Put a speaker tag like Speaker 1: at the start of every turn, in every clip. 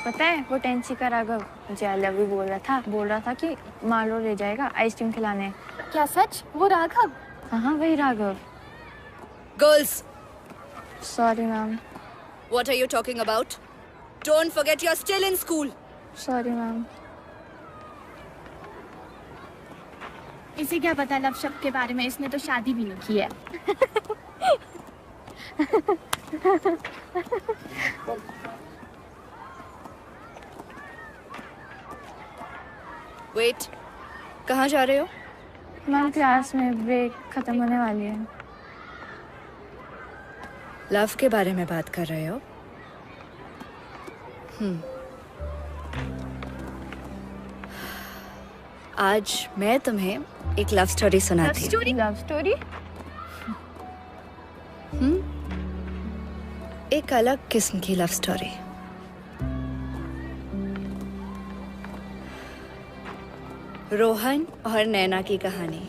Speaker 1: पता है वो टेंसी का राघव मुझे आई लव यू बोल रहा था कि मालो ले जाएगा आइसक्रीम खिलाने।
Speaker 2: क्या सच? वो राघव?
Speaker 1: हाँ वही Raghav.
Speaker 3: Girls,
Speaker 1: sorry ma'am.
Speaker 3: what are you talking about? Don't forget you're still in school.
Speaker 1: Sorry ma'am.
Speaker 2: इसे क्या पता लव शब्द के बारे में, इसने तो शादी भी नहीं की है।
Speaker 3: Wait, कहाँ जा रहे हो?
Speaker 1: मैम क्लास में ब्रेक खत्म होने वाली है।
Speaker 3: लव के बारे में बात कर रहे हो? आज मैं तुम्हें एक लव स्टोरी सुनाती हूँ।
Speaker 1: Love story?
Speaker 3: एक अलग किस्म की लव स्टोरी। रोहन और नैना की कहानी।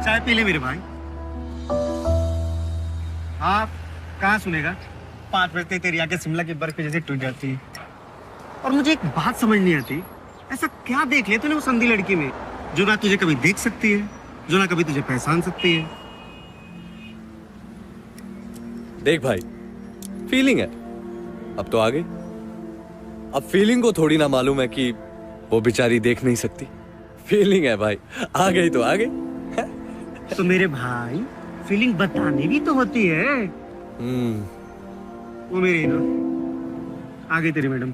Speaker 4: चाय पी ले मेरे भाई। हाँ, कहाँ सुनेगा? 5 बजते तेरी आंखें शिमला की बर्फ के जैसे टूट जाती है। और मुझे एक बात समझ नहीं आती, ऐसा क्या देख लिया तूने वो संधी लड़की में जो ना तुझे कभी देख सकती है, जो ना कभी तुझे पहचान सकती है?
Speaker 5: देख भाई, फीलिंग है, अब तो आ गई। अब फीलिंग को थोड़ी ना मालूम है कि वो बेचारी देख नहीं सकती। फीलिंग है भाई, आ गई तो आ गई।
Speaker 4: तो मेरे भाई फीलिंग बतानी भी तो होती है। वो मेरी ना आ गई तेरी मैडम।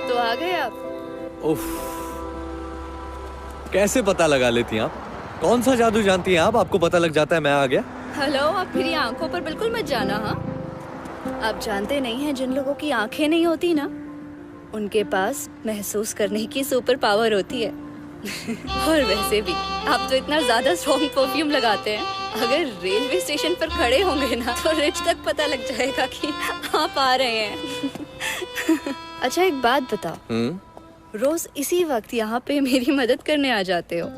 Speaker 3: तो आ गए आप?
Speaker 5: उफ, कैसे पता लगा लेती हैं आप? कौन सा जादू जानती हैं आप? आपको पता लग जाता है मैं आ गया।
Speaker 3: हेलो, आप मेरी आंखों पर बिल्कुल मत जाना। हाँ, आप जानते नहीं हैं जिन लोगों की आंखें नहीं होती ना, उनके पास महसूस करने की सुपर पावर होती है। और वैसे भी आप तो इतना ज्यादा स्ट्रॉन्ग परफ्यूम लगाते हैं, अगर रेलवे स्टेशन पर खड़े होंगे ना तो रिच तक पता लग जाएगा कि आप आ रहे हैं। अच्छा एक बात बताओ, रोज इसी वक्त यहाँ पे मेरी मदद करने आ जाते हो,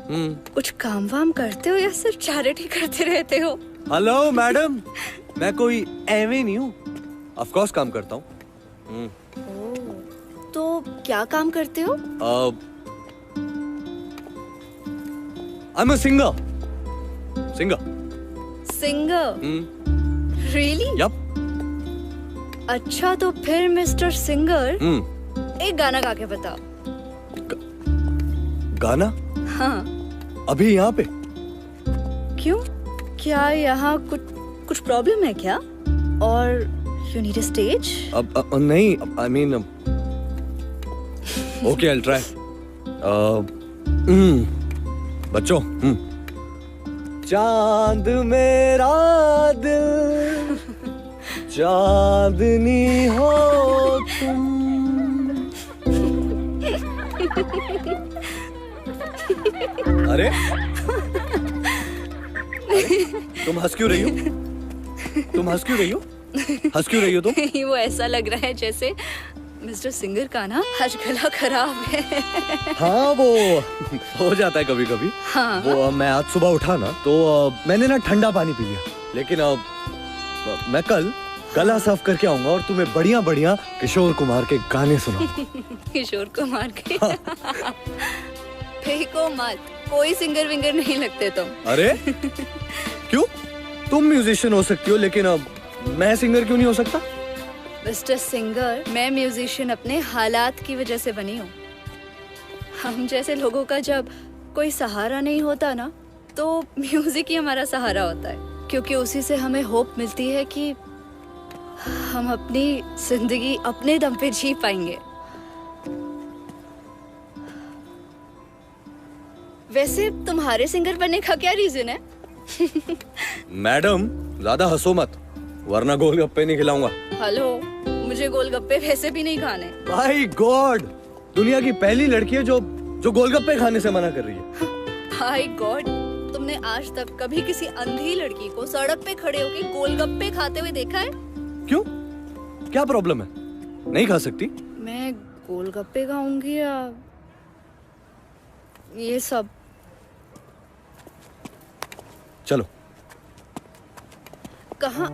Speaker 3: कुछ काम वाम करते हो या सिर्फ चैरिटी करते रहते हो?
Speaker 5: हेलो मैडम, मैं कोई एवे नहीं हूँ, ऑफ कोर्स काम करता हूँ।
Speaker 3: तो क्या काम करते हो?
Speaker 5: I am a singer.
Speaker 3: Singer? Really?
Speaker 5: Yup.
Speaker 3: अच्छा तो फिर मिस्टर सिंगर एक गाना गा के बताओ।
Speaker 5: गाना?
Speaker 3: हाँ।
Speaker 5: अभी यहाँ पे?
Speaker 3: क्यों, क्या यहाँ कुछ प्रॉब्लम है क्या? और यू नीड अ स्टेज?
Speaker 5: अब नहीं, I mean okay, I will try. बच्चों, चांद मेरा दिल, चांदनी हो तुम। अरे तुम हंस क्यों रही हो? हंस क्यों रही हो तुम?
Speaker 3: वो ऐसा लग रहा है जैसे मिस्टर सिंगर का ना आज गला खराब है।
Speaker 5: हाँ वो हो जाता है कभी कभी।
Speaker 3: हाँ।
Speaker 5: वो मैं आज सुबह उठा ना तो मैंने ना ठंडा पानी पी लिया, लेकिन मैं कल गला साफ करके आऊंगा और तुम्हें बढ़िया बढ़िया किशोर कुमार के गाने सुनाऊंगा।
Speaker 3: किशोर कुमार के? फेंको मत, कोई सिंगर विंगर नहीं लगते तुम।
Speaker 5: अरे क्यों? तुम म्यूजिशियन हो सकती हो, लेकिन मैं सिंगर क्यों नहीं हो सकता?
Speaker 3: मिस्टर सिंगर, मैं म्यूजिशियन अपने हालात की वजह से बनी हूँ। हम जैसे लोगों का जब कोई सहारा नहीं होता ना, तो म्यूजिक ही हमारा सहारा होता है, क्योंकि उसी से हमें होप मिलती है कि हम अपनी जिंदगी अपने दम पे जी पाएंगे। वैसे तुम्हारे सिंगर बनने का क्या रीजन है?
Speaker 5: मैडम ज्यादा हंसो मत, वरना गोलगप्पे नहीं खिलाऊंगा।
Speaker 3: हेलो, मुझे गोलगप्पे वैसे भी नहीं खाने।
Speaker 5: माय गॉड, दुनिया की पहली लड़की है जो जो गोलगप्पे खाने से मना कर रही है।
Speaker 3: हाय गॉड, तुमने आज तक कभी किसी अंधी लड़की को सड़क पे खड़े होकर गोलगप्पे खाते हुए देखा है?
Speaker 5: क्यों, क्या प्रॉब्लम है? नहीं खा सकती?
Speaker 3: मैं गोलगप्पे खाऊंगी या ये सब?
Speaker 5: चलो।
Speaker 3: कहाँ?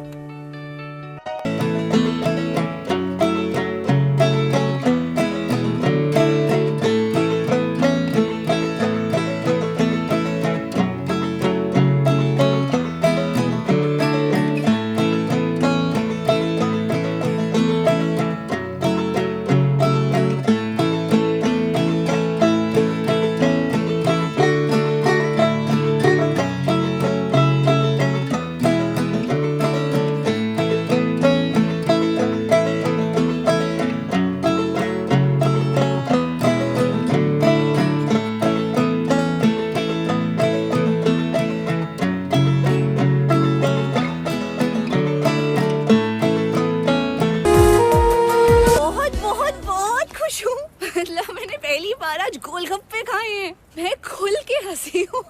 Speaker 3: मैंने पहली बार आज गोलगप्पे खाए हैं। मैं खुल के हंसी हूँ।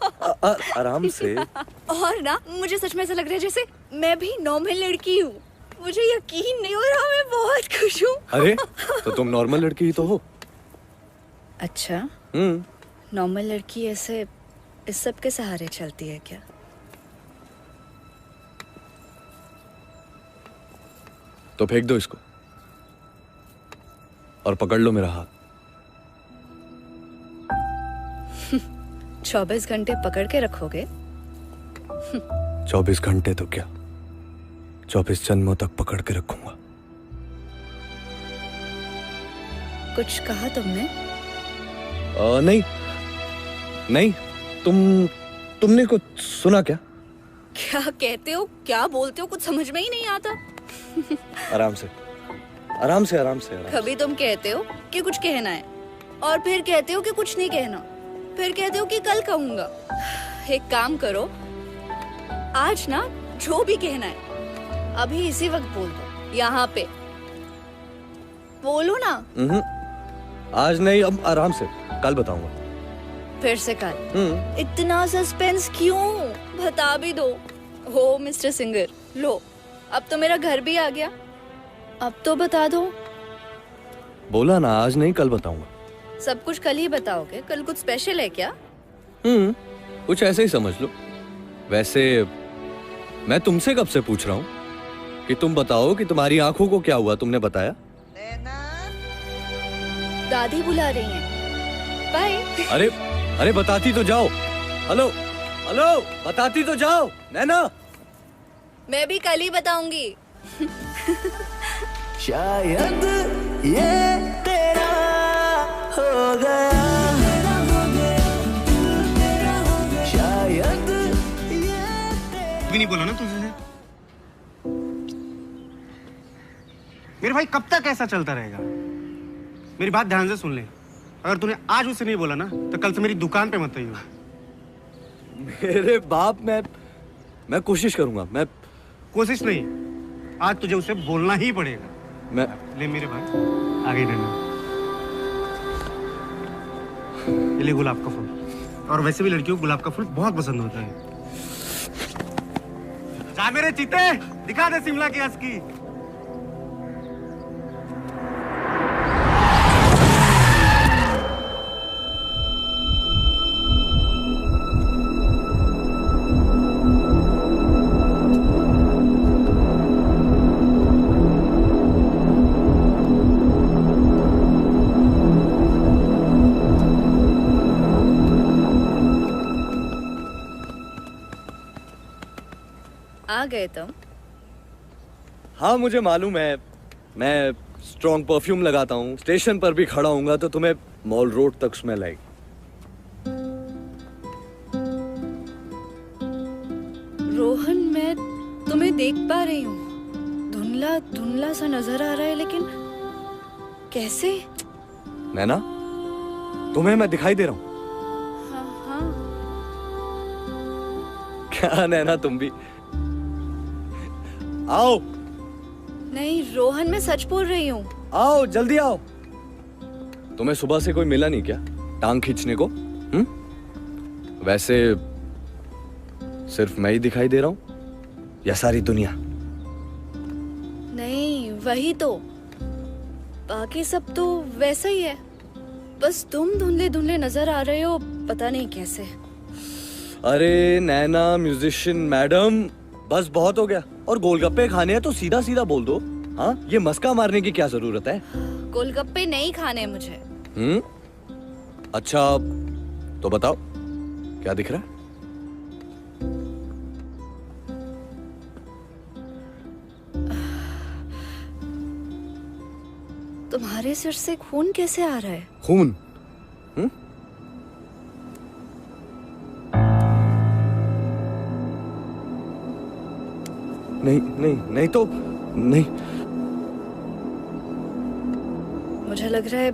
Speaker 5: आराम से।
Speaker 3: और ना मुझे सच में ऐसा लग रहा है जैसे मैं भी नॉर्मल लड़की हूँ। मुझे यकीन नहीं हो रहा, मैं बहुत खुश हूँ।
Speaker 5: अरे तो तुम नॉर्मल लड़की ही तो हो।
Speaker 3: अच्छा, नॉर्मल लड़की ऐसे इस सब के सहारे चलती है क्या?
Speaker 5: तो फेंक दो इसको और पकड़ लो मेरा हाथ।
Speaker 3: 24 घंटे पकड़ के रखोगे?
Speaker 5: 24 घंटे तो क्या, 24 जन्मों तक पकड़ के रखूंगा।
Speaker 3: कुछ कहा तुमने?
Speaker 5: नहीं नहीं, तुमने कुछ सुना क्या?
Speaker 3: क्या कहते हो, क्या बोलते हो, कुछ समझ में ही नहीं आता।
Speaker 5: आराम से आराम से आराम से आराम।
Speaker 3: कभी तुम कहते हो कि कुछ कहना है और फिर कहते हो कि कुछ नहीं कहना, फिर कहते हो कि कल कहूंगा। एक काम करो, आज ना जो भी कहना है अभी इसी वक्त बोल दो, यहाँ पे बोलो ना।
Speaker 5: आज नहीं, अब आराम से, कल बताऊंगा।
Speaker 3: फिर से कल? इतना सस्पेंस क्यों, बता भी दो। हो मिस्टर सिंगर, लो अब तो मेरा घर भी आ गया, अब तो बता दो।
Speaker 5: बोला ना, आज नहीं कल बताऊंगा।
Speaker 3: सब कुछ कल ही बताओगे? कल कुछ स्पेशल है क्या?
Speaker 5: कुछ ऐसे ही समझ लो। वैसे मैं तुमसे कब से पूछ रहा हूँ कि तुम बताओ कि तुम्हारी आंखों को क्या हुआ, तुमने बताया?
Speaker 3: दादी बुला रही हैं। बाय।
Speaker 5: अरे अरे बताती तो जाओ। हेलो हेलो, बताती तो जाओ नैना।
Speaker 3: मैं भी कल ही बताऊंगी।
Speaker 6: शायद ये तेरा हो गया, शायद ये
Speaker 4: भी नहीं बोला ना तुझे। मेरे भाई कब तक ऐसा चलता रहेगा? मेरी बात ध्यान से सुन ले, अगर तूने आज उसे नहीं बोला ना तो कल से मेरी दुकान पे मत आइयो।
Speaker 5: मेरे बाप, मैं कोशिश करूंगा। मैं
Speaker 4: कोशिश नहीं, आज तुझे उसे बोलना ही पड़ेगा।
Speaker 5: मैं
Speaker 4: ले मेरे भाई, आगे रहना। ये ले गुलाब का फूल, और वैसे भी लड़कियों को गुलाब का फूल बहुत पसंद होता है। जा मेरे चीते, दिखा दे शिमला की असकी।
Speaker 3: आ गए तुम?
Speaker 5: हाँ मुझे मालूम है, मैं स्ट्रॉन्ग परफ्यूम लगाता हूँ। स्टेशन पर भी खड़ा हूँगा तो तुम्हें मॉल रोड तक स्मेल आएगी।
Speaker 3: रोहन, मैं तुम्हें देख पा रही हूँ। धुंधला धुंधला सा नजर आ रहा है, लेकिन कैसे?
Speaker 5: नैना, तुम्हें मैं दिखाई दे रहा हूँ?
Speaker 3: हाँ।
Speaker 5: क्या नैना, तुम भी आओ।
Speaker 3: नहीं रोहन, मैं सच बोल रही हूँ।
Speaker 5: आओ जल्दी आओ। तुम्हें सुबह से कोई मिला नहीं क्या? टांग खींचने को? वैसे सिर्फ मैं ही दिखाई दे रहा हूं या सारी दुनिया?
Speaker 3: नहीं, वही तो, बाकी सब तो वैसा ही है, बस तुम धुंधले धुंधले नजर आ रहे हो, पता नहीं कैसे।
Speaker 5: अरे नैना म्यूजिशियन मैडम, बस बहुत हो गया। और गोलगप्पे खाने हैं तो सीधा सीधा बोल दो। हाँ, ये मस्का मारने की क्या जरूरत है?
Speaker 3: गोलगप्पे नहीं खाने मुझे।
Speaker 5: अच्छा तो बताओ क्या दिख रहा है?
Speaker 3: तुम्हारे सिर से खून कैसे आ रहा है?
Speaker 5: खून? नहीं नहीं नहीं तो नहीं।
Speaker 3: मुझे लग रहा है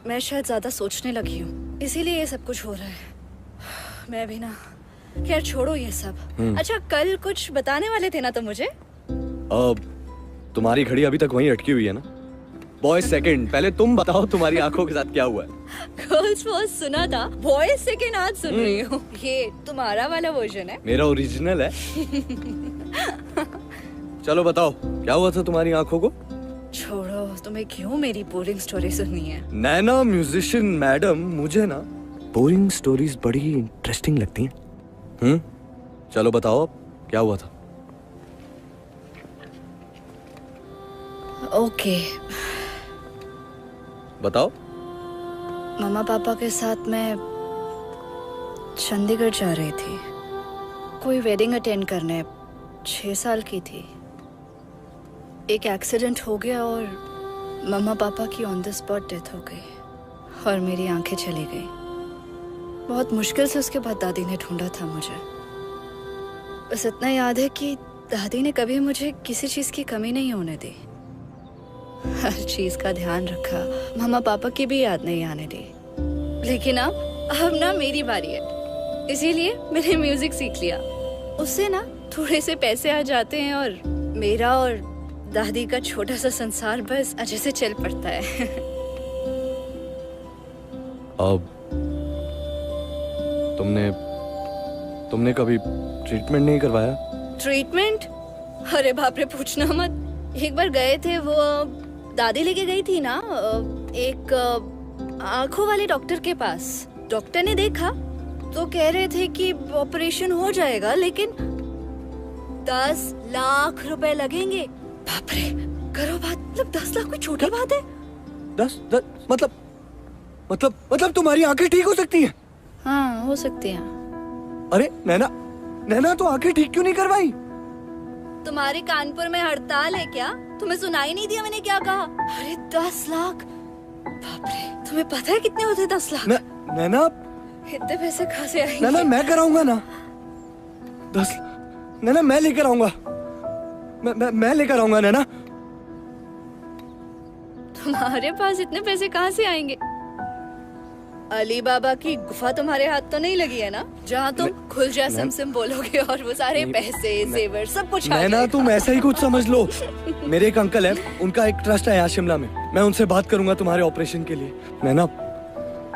Speaker 3: मैं शायद ज्यादा सोचने लगी हूँ, इसीलिए ये सब कुछ हो रहा है। मैं भी ना, खैर छोड़ो ये सब। अच्छा, कल कुछ बताने वाले थे ना तुम मुझे?
Speaker 5: तुम्हारी घड़ी अभी तक वहीं अटकी हुई है ना? बॉयज सेकंड, पहले तुम बताओ तुम्हारी आंखों के साथ क्या हुआ है?
Speaker 3: गर्ल्स फर्स्ट सुना था, बॉयज सेकंड आज सुन रही हूँ। ये तुम्हारा वाला वर्जन है?
Speaker 5: मेरा ओरिजिनल है। चलो बताओ क्या हुआ था तुम्हारी आंखों को?
Speaker 3: छोड़ो, तुम्हें क्यों मेरी बोरिंग स्टोरी सुननी है?
Speaker 5: नैना म्यूजिशियन मैडम, मुझे ना बोरिंग स्टोरीज बड़ी इंटरेस्टिंग लगती हैं। चलो बताओ अब क्या हुआ था?
Speaker 3: ओके,
Speaker 5: बताओ।
Speaker 3: मम्मा पापा के साथ मैं चंडीगढ़ जा रही थी, कोई वेडिंग अटेंड करने। 6 साल की थी। एक एक्सीडेंट हो गया और मम्मा पापा की ऑन द स्पॉट डेथ हो गई और मेरी आंखें चली गई। बहुत मुश्किल से उसके बाद दादी ने ढूंढा था मुझे। बस इतना याद है कि दादी ने कभी मुझे किसी चीज की कमी नहीं होने दी, हर चीज का ध्यान रखा, मम्मा पापा की भी याद नहीं आने दी। लेकिन अब ना मेरी बारी है, इसीलिए मैंने म्यूजिक सीख लिया। उससे ना थोड़े से पैसे आ जाते हैं और मेरा और दादी का छोटा सा संसार बस अच्छे से चल पड़ता है।
Speaker 5: अब तुमने कभी ट्रीटमेंट नहीं करवाया?
Speaker 3: ट्रीटमेंट? अरे बाप रे, पूछना मत। एक बार गए थे, वो दादी लेके गई थी ना एक आंखों वाले डॉक्टर के पास। डॉक्टर ने देखा तो कह रहे थे कि ऑपरेशन हो जाएगा, लेकिन 10 लाख रुपए लगेंगे। बाप रे, करो बात, मतलब 10 लाख कोई छोटी बात है?
Speaker 5: 10 मतलब तुम्हारी आंखें ठीक हो सकती हैं?
Speaker 3: हाँ, हो सकती हैं।
Speaker 5: अरे नैना तो आंखें ठीक क्यों नहीं करवाई?
Speaker 3: तुम्हारे कानपुर में हड़ताल है क्या? तुम्हें सुनाई नहीं दिया मैंने क्या कहा? अरे 10 लाख, बाप रे, तुम्हें पता है कितने होते 10 लाख?
Speaker 5: नैना,
Speaker 3: इतने पैसे कहाँ से आएंगे?
Speaker 5: नैना मैं कराऊंगा ना 10। नैना मैं लेकर आऊंगा, मैं लेकर आऊंगा नैना।
Speaker 3: तुम्हारे पास इतने पैसे कहाँ से आएंगे? अली बाबा की गुफा तुम्हारे हाथ तो नहीं लगी है ना, जहाँ तुम खुल जा सिम बोलोगे और वो सारे पैसे जेवर सब कुछ आ
Speaker 5: नैना
Speaker 3: जाएगा।
Speaker 5: तुम ऐसा ही कुछ समझ लो। मेरे एक अंकल है, उनका एक ट्रस्ट है यहाँ शिमला में, मैं उनसे बात करूंगा तुम्हारे ऑपरेशन के लिए। नैना,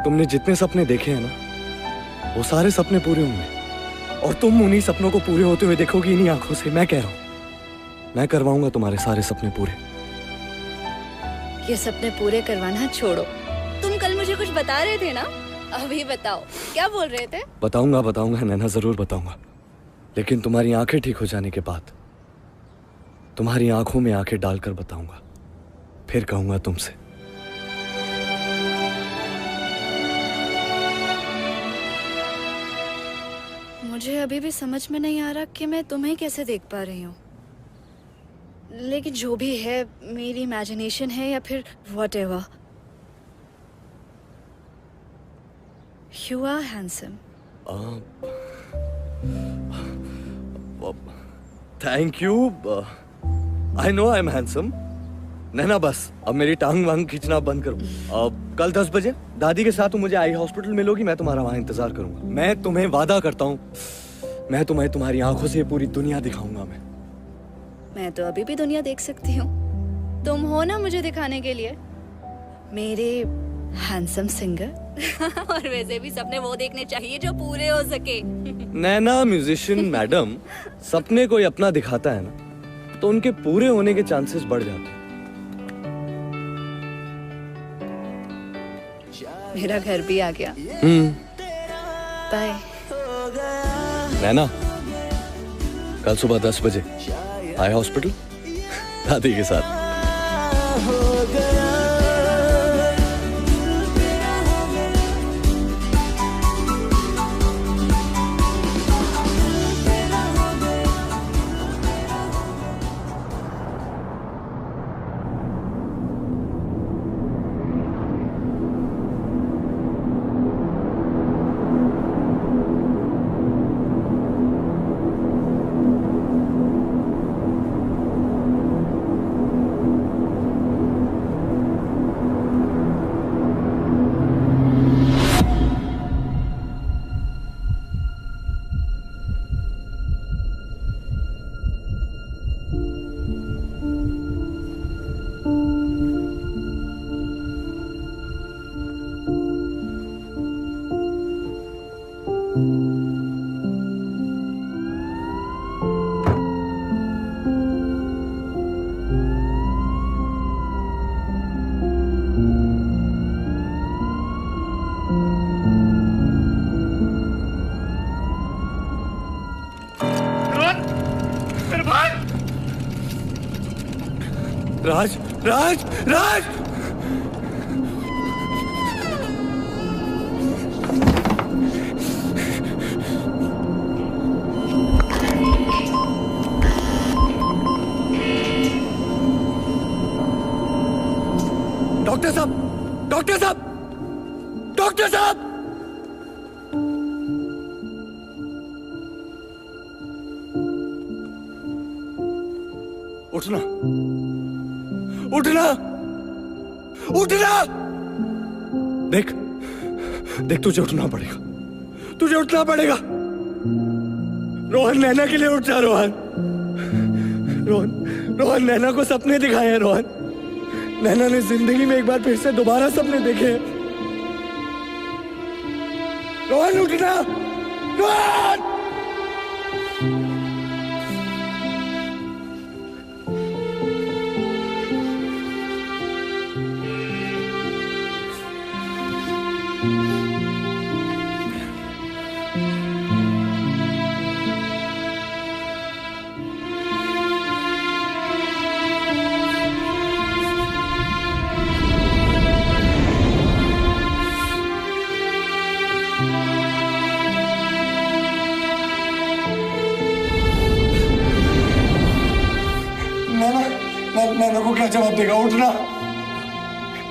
Speaker 5: तुमने जितने सपने देखे हैं ना, वो सारे सपने पूरे होंगे और तुम उन्हीं सपनों को पूरे होते हुए देखोगी इन्हीं आंखों से। मैं कह रहा हूँ, मैं करवाऊंगा तुम्हारे सारे सपने पूरे।
Speaker 3: ये सपने पूरे करवाना छोड़ो, तुम कल मुझे कुछ बता रहे थे ना, अभी बताओ क्या बोल रहे थे?
Speaker 5: बताऊंगा नैना, जरूर बताऊंगा, लेकिन तुम्हारी आंखें ठीक हो जाने के बाद तुम्हारी आंखों में आंखें डालकर बताऊंगा, फिर कहूंगा तुमसे।
Speaker 3: मुझे अभी भी समझ में नहीं आ रहा कि मैं तुम्हें कैसे देख पा रही हूँ, लेकिन जो भी है, मेरी इमेजिनेशन है या फिर whatever. You are handsome.
Speaker 5: Thank you. I know I am handsome. Naina बस अब मेरी टांग वांग खींचना बंद करो। अब कल 10 बजे दादी के साथ तुम मुझे आई हॉस्पिटल मिलोगी, मैं तुम्हारा वहां इंतजार करूंगा। मैं तुम्हें वादा करता हूँ, मैं तुम्हें तुम्हारी आंखों से पूरी दुनिया दिखाऊंगा।
Speaker 3: मैं तो अभी भी दुनिया देख सकती हूँ, तुम हो ना मुझे दिखाने के लिए। मेरे हैंडसम सिंगर। और वैसे भी सपने वो देखने चाहिए जो पूरे हो सके।
Speaker 5: नैना म्यूजिशियन मैडम सपने कोई अपना दिखाता है ना, तो उनके पूरे होने के चांसेस बढ़ जाते हैं।
Speaker 3: मेरा घर भी आ गया। बाय।
Speaker 5: नैना, कल सुबह 10 बजे आए हॉस्पिटल दादी के साथ। राज, राज, राज! डॉक्टर साहब, डॉक्टर साहब, डॉक्टर साहब! उठना, उठना, उठना! देख, देख तुझे उठना पड़ेगा, तुझे उठना पड़ेगा। रोहन, नैना के लिए उठ जा रोहन। रोहन, रोहन, नैना को सपने दिखाए हैं रोहन। नैना ने जिंदगी में एक बार फिर से दोबारा सपने देखे हैं। रोहन उठना, रोहन! नैना को क्या जवाब देगा? उठना!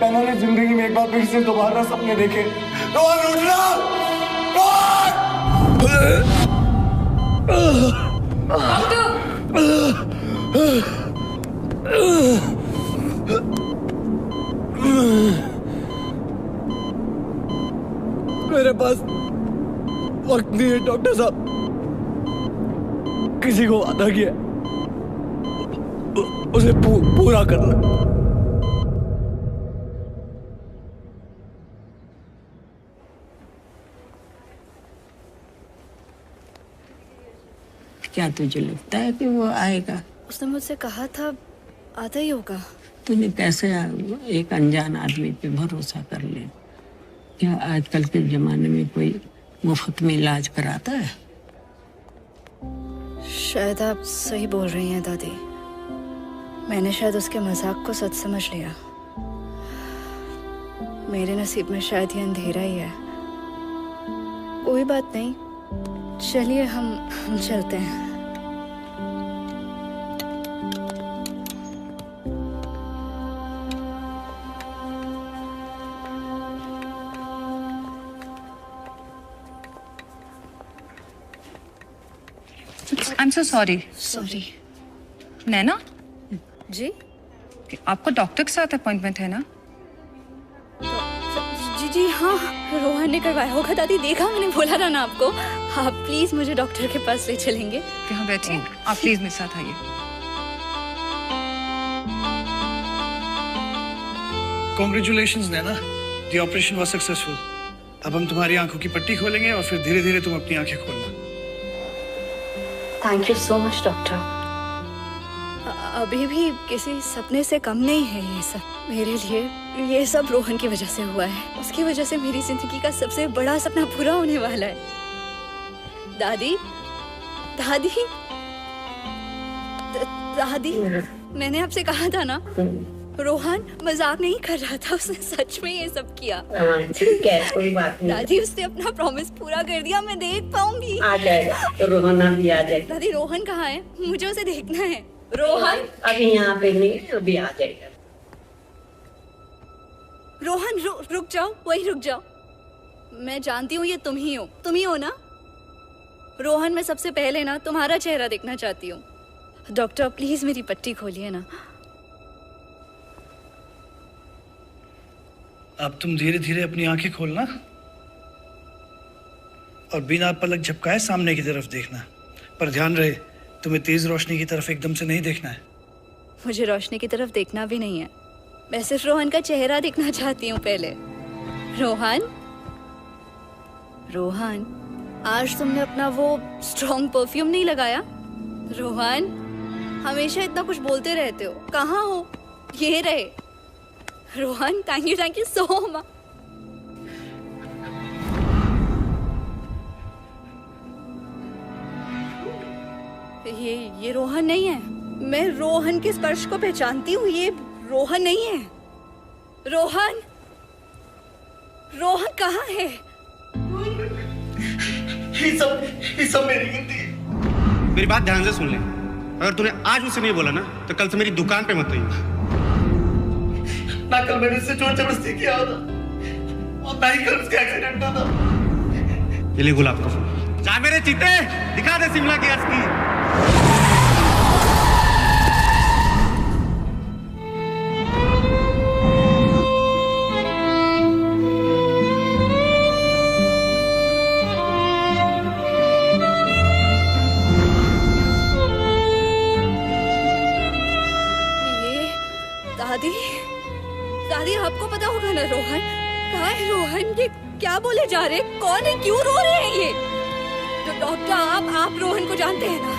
Speaker 5: नैना ने जिंदगी में एक बार फिर से दोबारा सपने देखे। रोहन उठना! मेरे पास वक्त नहीं है डॉक्टर साहब। किसी को वादा किया उसे पूरा करना।
Speaker 7: क्या तुझे लगता है कि वो आएगा?
Speaker 3: उसने मुझसे कहा था आता ही होगा।
Speaker 7: तूने कैसे एक अनजान आदमी पे भरोसा कर ले? क्या आजकल के जमाने में कोई मुफ्त में इलाज कराता है?
Speaker 3: शायद आप सही बोल रही हैं दादी। मैंने शायद उसके मजाक को सच समझ लिया। मेरे नसीब में शायद ये अंधेरा ही है। कोई बात नहीं, चलिए हम चलते हैं।
Speaker 8: I'm so sorry.
Speaker 3: सॉरी।
Speaker 8: नैना,
Speaker 3: जी
Speaker 8: आपको डॉक्टर के साथ अपॉइंटमेंट है ना?
Speaker 3: जी जी हाँ, रोहन ने करवाया होगा दादी। देखा, मैंने बोला था ना आपको। आप प्लीज मुझे डॉक्टर के पास ले चलेंगे?
Speaker 8: यहाँ बैठिए, आप प्लीज मेरे साथ आइए।
Speaker 9: Congratulations Naina, The operation was successful. अब हम तुम्हारी आंखों की पट्टी खोलेंगे और फिर धीरे धीरे तुम अपनी आंखें खोलना।
Speaker 3: Thank you so much doctor. अभी भी किसी सपने से कम नहीं है ये सब मेरे लिए। ये सब रोहन की वजह से हुआ है। उसकी वजह से मेरी जिंदगी का सबसे बड़ा सपना पूरा होने वाला है। दादी, दादी, दादी, मैंने आपसे कहा था ना, रोहन मजाक नहीं कर रहा था, उसने सच में ये सब किया।
Speaker 7: ठीक है, कोई बात नहीं।
Speaker 3: दादी, उसने अपना प्रॉमिस पूरा कर दिया, मैं देख पाऊंगी।
Speaker 7: आ जाएगा तो रोहन भी आ जाएगा।
Speaker 3: दादी, रोहन कहाँ है? मुझे उसे देखना है। रोहन
Speaker 7: अभी यहाँ पे नहीं, अभी आ जाएगा।
Speaker 3: रोहन, रुक जाओ, वहीं रुक जाओ। मैं जानती हूँ ये तुम ही हो ना? रोहन, मैं सबसे पहले ना तुम्हारा चेहरा देखना चाहती हूँ। डॉक्टर, प्लीज मेरी पट्टी खोलिए ना।
Speaker 9: अब तुम धीरे धीरे अपनी आंखें खोलना और बिना पलक झपकाए सामने की तरफ देखना, पर ध्यान रहे तुम्हें तेज रोशनी की तरफ एकदम से नहीं देखना है।
Speaker 3: मुझे रोशनी की तरफ देखना भी नहीं है, मैं सिर्फ रोहन का चेहरा देखना चाहती हूँ पहले। रोहन, रोहन, आज तुमने अपना वो स्ट्रॉन्ग परफ्यूम नहीं लगाया? रोहन, हमेशा इतना कुछ बोलते रहते हो, कहाँ हो? ये रहे। Rohan, thank you so much. ये रोहन नहीं है। मैं रोहन के स्पर्श को पहचानती हूँ, ये रोहन नहीं है। रोहन, रोहन कहाँ है?
Speaker 4: ये सब मेरी गलती है। मेरी बात ध्यान से सुन ले। अगर तूने आज मुझसे नहीं बोला ना, तो कल से मेरी दुकान पे मत आइए। ना कल मैंने उससे जोर जबरदस्ती किया होता और ना ही कल उसका एक्सीडेंट होता। ये ले गुलाब का फूल। जा मेरे चीते, दिखा दे शिमला की असली।
Speaker 3: दादी, दादी, आपको पता होगा ना रोहन कहाँ है? रोहन, ये क्या बोले जा रहे हैं? कौन है? क्यों रो रहे हैं ये? तो डॉक्टर, आप रोहन को जानते हैं ना?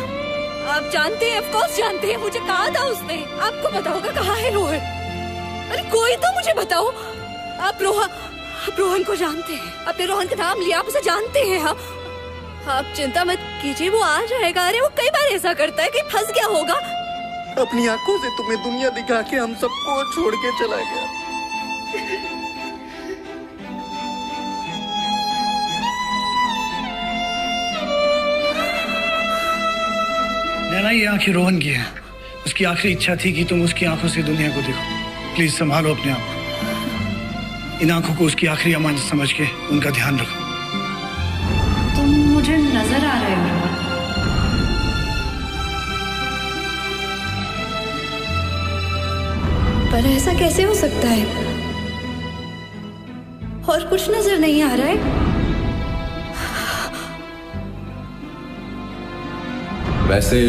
Speaker 3: आप जानते हैं, ऑफ कोर्स जानते हैं। मुझे कहा था उसने। आपको पता होगा कहाँ है रोहन। अरे कोई तो मुझे बताओ। आप रोहन को जानते हैं। आपने रोहन का नाम लिया, आप उसे जानते हैं। आप चिंता मत कीजिए, वो आ जाएगा। अरे वो कई बार ऐसा करता है कि फंस गया होगा।
Speaker 4: अपनी आंखों से तुम्हें दुनिया दिखा के हम सबको छोड़ के चला गया।
Speaker 9: नैना, ये आंखें रोहन की हैं। उसकी आखिरी इच्छा थी कि तुम उसकी आंखों से दुनिया को देखो। प्लीज संभालो अपने आप को। इन आंखों को उसकी आखिरी अमानत समझ के उनका ध्यान रखो।
Speaker 8: तुम मुझे नजर आ रहे हो।
Speaker 3: पर ऐसा कैसे हो सकता है? और कुछ नजर नहीं आ रहा है।
Speaker 5: वैसे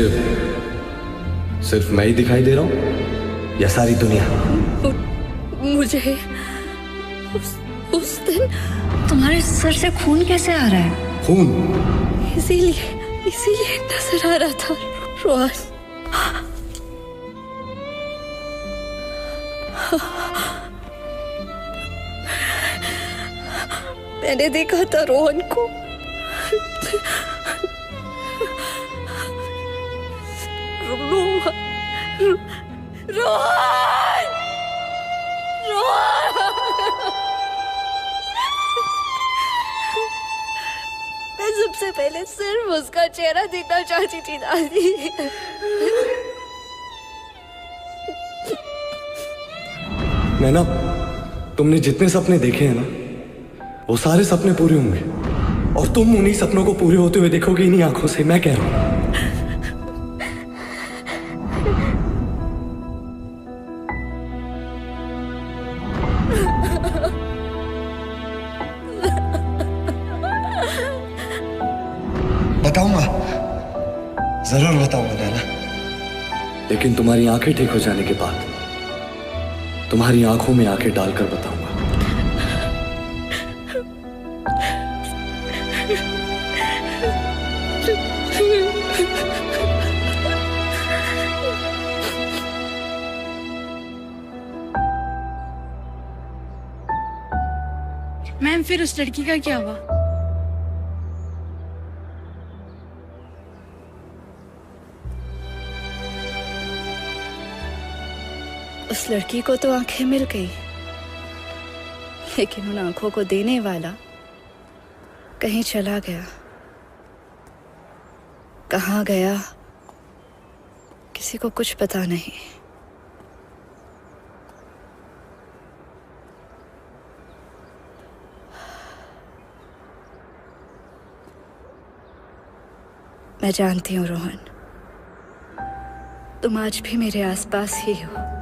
Speaker 5: सिर्फ मैं ही दिखाई दे रहा हूँ या सारी दुनिया?
Speaker 3: मुझे उस दिन
Speaker 8: तुम्हारे सर से खून कैसे आ रहा है?
Speaker 5: खून?
Speaker 3: इसीलिए नजर आ रहा था रोहन। मैंने देखा था रोहन को। रोहन! मैं सबसे पहले सिर्फ उसका चेहरा देखना चाहती थी दादी।
Speaker 5: नैना, तुमने जितने सपने देखे हैं ना, वो सारे सपने पूरे होंगे और तुम उन्हीं सपनों को पूरे होते हुए देखोगे इन्हीं आंखों से। मैं कह रहा हूं।
Speaker 4: बताऊंगा, जरूर बताऊंगा नैना।
Speaker 5: लेकिन तुम्हारी आंखें ठीक हो जाने के बाद तुम्हारी आंखों में आंखें डालकर बताऊंगा।
Speaker 2: मैम फिर उस लड़की का क्या हुआ?
Speaker 3: उस लड़की को तो आंखें मिल गई, लेकिन उन आंखों को देने वाला कहीं चला गया। कहाँ गया किसी को कुछ पता नहीं। मैं जानती हूँ रोहन, तुम आज भी मेरे आसपास ही हो।